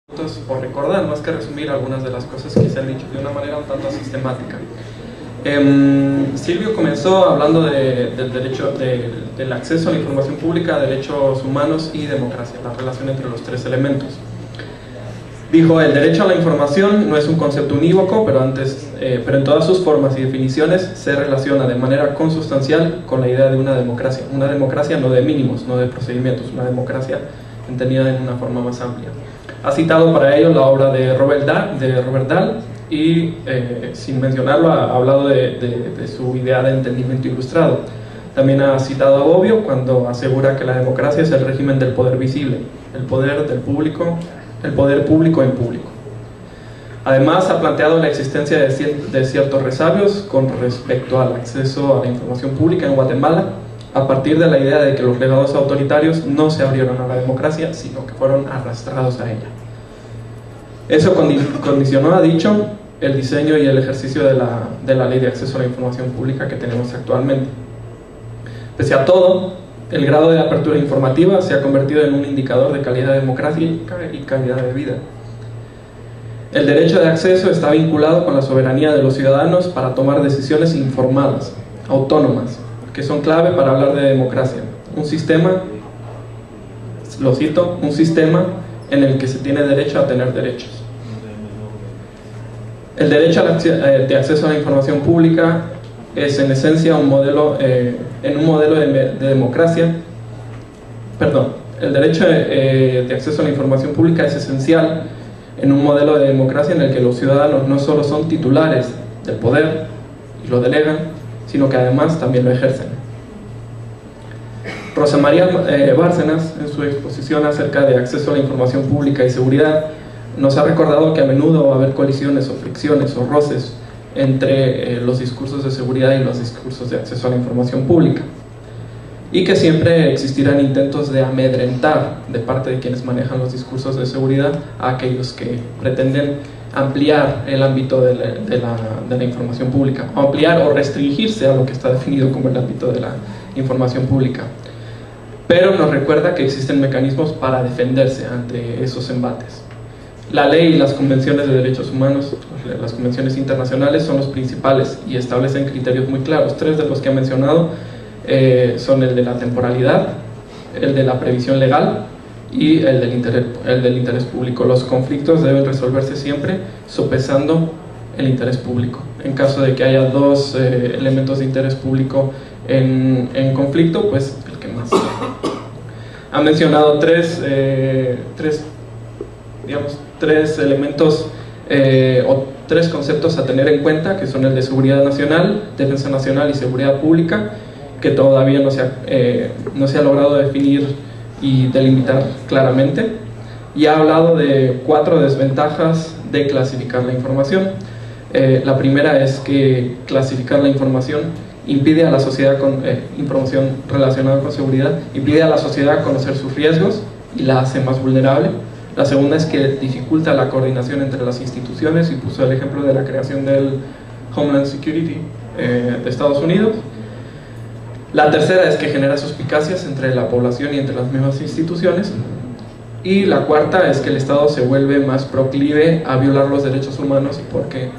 por recordar, más que resumir algunas de las cosas que se han dicho de una manera un tanto sistemática. Silvio comenzó hablando del derecho del acceso a la información pública, derechos humanos y democracia, la relación entre los tres elementos. Dijo: el derecho a la información no es un concepto unívoco, pero en todas sus formas y definiciones se relaciona de manera consustancial con la idea de una democracia no de mínimos, no de procedimientos, una democracia entendida en una forma más amplia. Ha citado para ello la obra de Robert Dahl y, sin mencionarlo, ha hablado de su idea de entendimiento ilustrado. También ha citado a Bobbio cuando asegura que la democracia es el régimen del poder visible, el poder público en público. Además, ha planteado la existencia de ciertos resabios con respecto al acceso a la información pública en Guatemala, a partir de la idea de que los legados autoritarios no se abrieron a la democracia, sino que fueron arrastrados a ella. Eso condicionó, ha dicho, el diseño y el ejercicio de la ley de acceso a la información pública que tenemos actualmente. Pese a todo, el grado de apertura informativa se ha convertido en un indicador de calidad democrática y calidad de vida. El derecho de acceso está vinculado con la soberanía de los ciudadanos para tomar decisiones informadas, autónomas, que son clave para hablar de democracia. Un sistema, lo cito, un sistema en el que se tiene derecho a tener derechos. El derecho de acceso a la información pública es en esencia un modelo, de democracia. El derecho de acceso a la información pública es esencial en un modelo de democracia en el que los ciudadanos no solo son titulares del poder y lo delegan, sino que además también lo ejercen. Rosa María Bárcenas, en su exposición acerca de acceso a la información pública y seguridad, nos ha recordado que a menudo va a haber colisiones o fricciones o roces entre los discursos de seguridad y los discursos de acceso a la información pública, y que siempre existirán intentos de amedrentar de parte de quienes manejan los discursos de seguridad a aquellos que pretenden ampliar el ámbito de la información pública, o ampliar o restringirse a lo que está definido como el ámbito de la información pública. Pero nos recuerda que existen mecanismos para defenderse ante esos embates. La ley y las convenciones de derechos humanos, las convenciones internacionales, son los principales y establecen criterios muy claros. Tres de los que he mencionado son el de la temporalidad, el de la previsión legal y el del interés público. Los conflictos deben resolverse siempre sopesando el interés público. En caso de que haya dos elementos de interés público en conflicto, pues el que más. Ha mencionado tres elementos o tres conceptos a tener en cuenta, que son el de seguridad nacional, defensa nacional y seguridad pública, que todavía no se ha logrado definir y delimitar claramente, y ha hablado de 4 desventajas de clasificar la información. La primera es que clasificar la información impide a la sociedad información relacionada con seguridad, impide a la sociedad conocer sus riesgos y la hace más vulnerable. La segunda es que dificulta la coordinación entre las instituciones, y puso el ejemplo de la creación del Homeland Security de Estados Unidos. La tercera es que genera suspicacias entre la población y entre las mismas instituciones. Y la cuarta es que el Estado se vuelve más proclive a violar los derechos humanos porque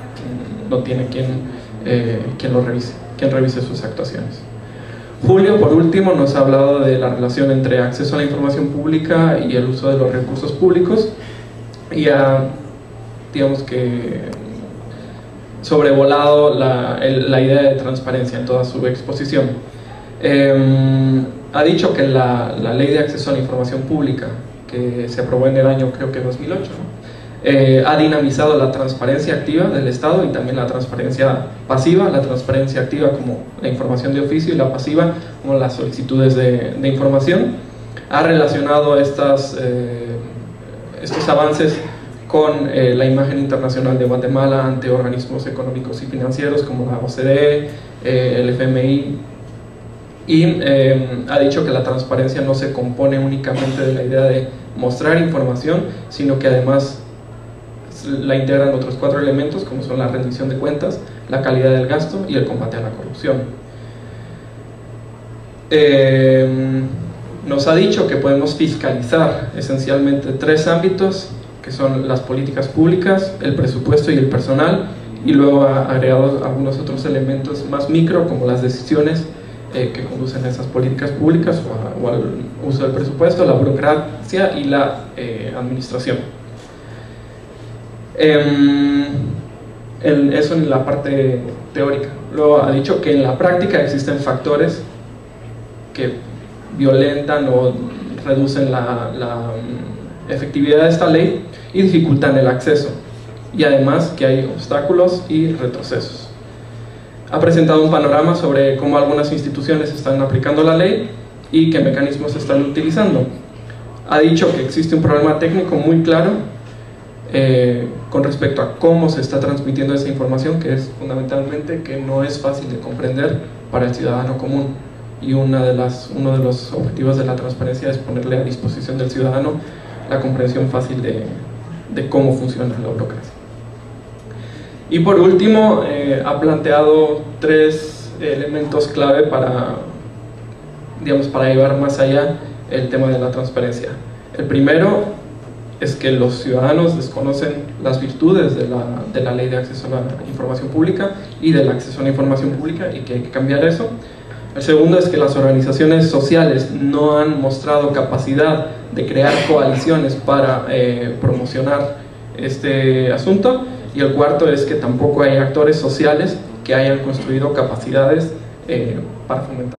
no tiene quien revise sus actuaciones. Julio, por último, nos ha hablado de la relación entre acceso a la información pública y el uso de los recursos públicos, y ha, digamos que, sobrevolado la idea de transparencia en toda su exposición. Ha dicho que la ley de acceso a la información pública, que se aprobó en el año, creo que 2008, ha dinamizado la transparencia activa del Estado y también la transparencia pasiva, la transparencia activa como la información de oficio y la pasiva como las solicitudes de información. Ha relacionado estos avances con la imagen internacional de Guatemala ante organismos económicos y financieros como la OCDE, el FMI, y ha dicho que la transparencia no se compone únicamente de la idea de mostrar información, sino que además la integran otros 4 elementos, como son la rendición de cuentas, la calidad del gasto y el combate a la corrupción. Nos ha dicho que podemos fiscalizar esencialmente 3 ámbitos que son las políticas públicas, el presupuesto y el personal, y luego agregados algunos otros elementos más micro, como las decisiones que conducen a esas políticas públicas o al uso del presupuesto, la burocracia y la administración. Eso en la parte teórica. Luego ha dicho que en la práctica existen factores que violentan o reducen la efectividad de esta ley y dificultan el acceso, y además que hay obstáculos y retrocesos. Ha presentado un panorama sobre cómo algunas instituciones están aplicando la ley y qué mecanismos están utilizando. Ha dicho que existe un problema técnico muy claro con respecto a cómo se está transmitiendo esa información, que es fundamentalmente que no es fácil de comprender para el ciudadano común, y uno de los objetivos de la transparencia es ponerle a disposición del ciudadano la comprensión fácil de cómo funciona la burocracia. Y por último, ha planteado 3 elementos clave para llevar más allá el tema de la transparencia. El primero es que los ciudadanos desconocen las virtudes de la ley de acceso a la información pública y del acceso a la información pública, y que hay que cambiar eso. El segundo es que las organizaciones sociales no han mostrado capacidad de crear coaliciones para promocionar este asunto. Y el cuarto es que tampoco hay actores sociales que hayan construido capacidades para fomentar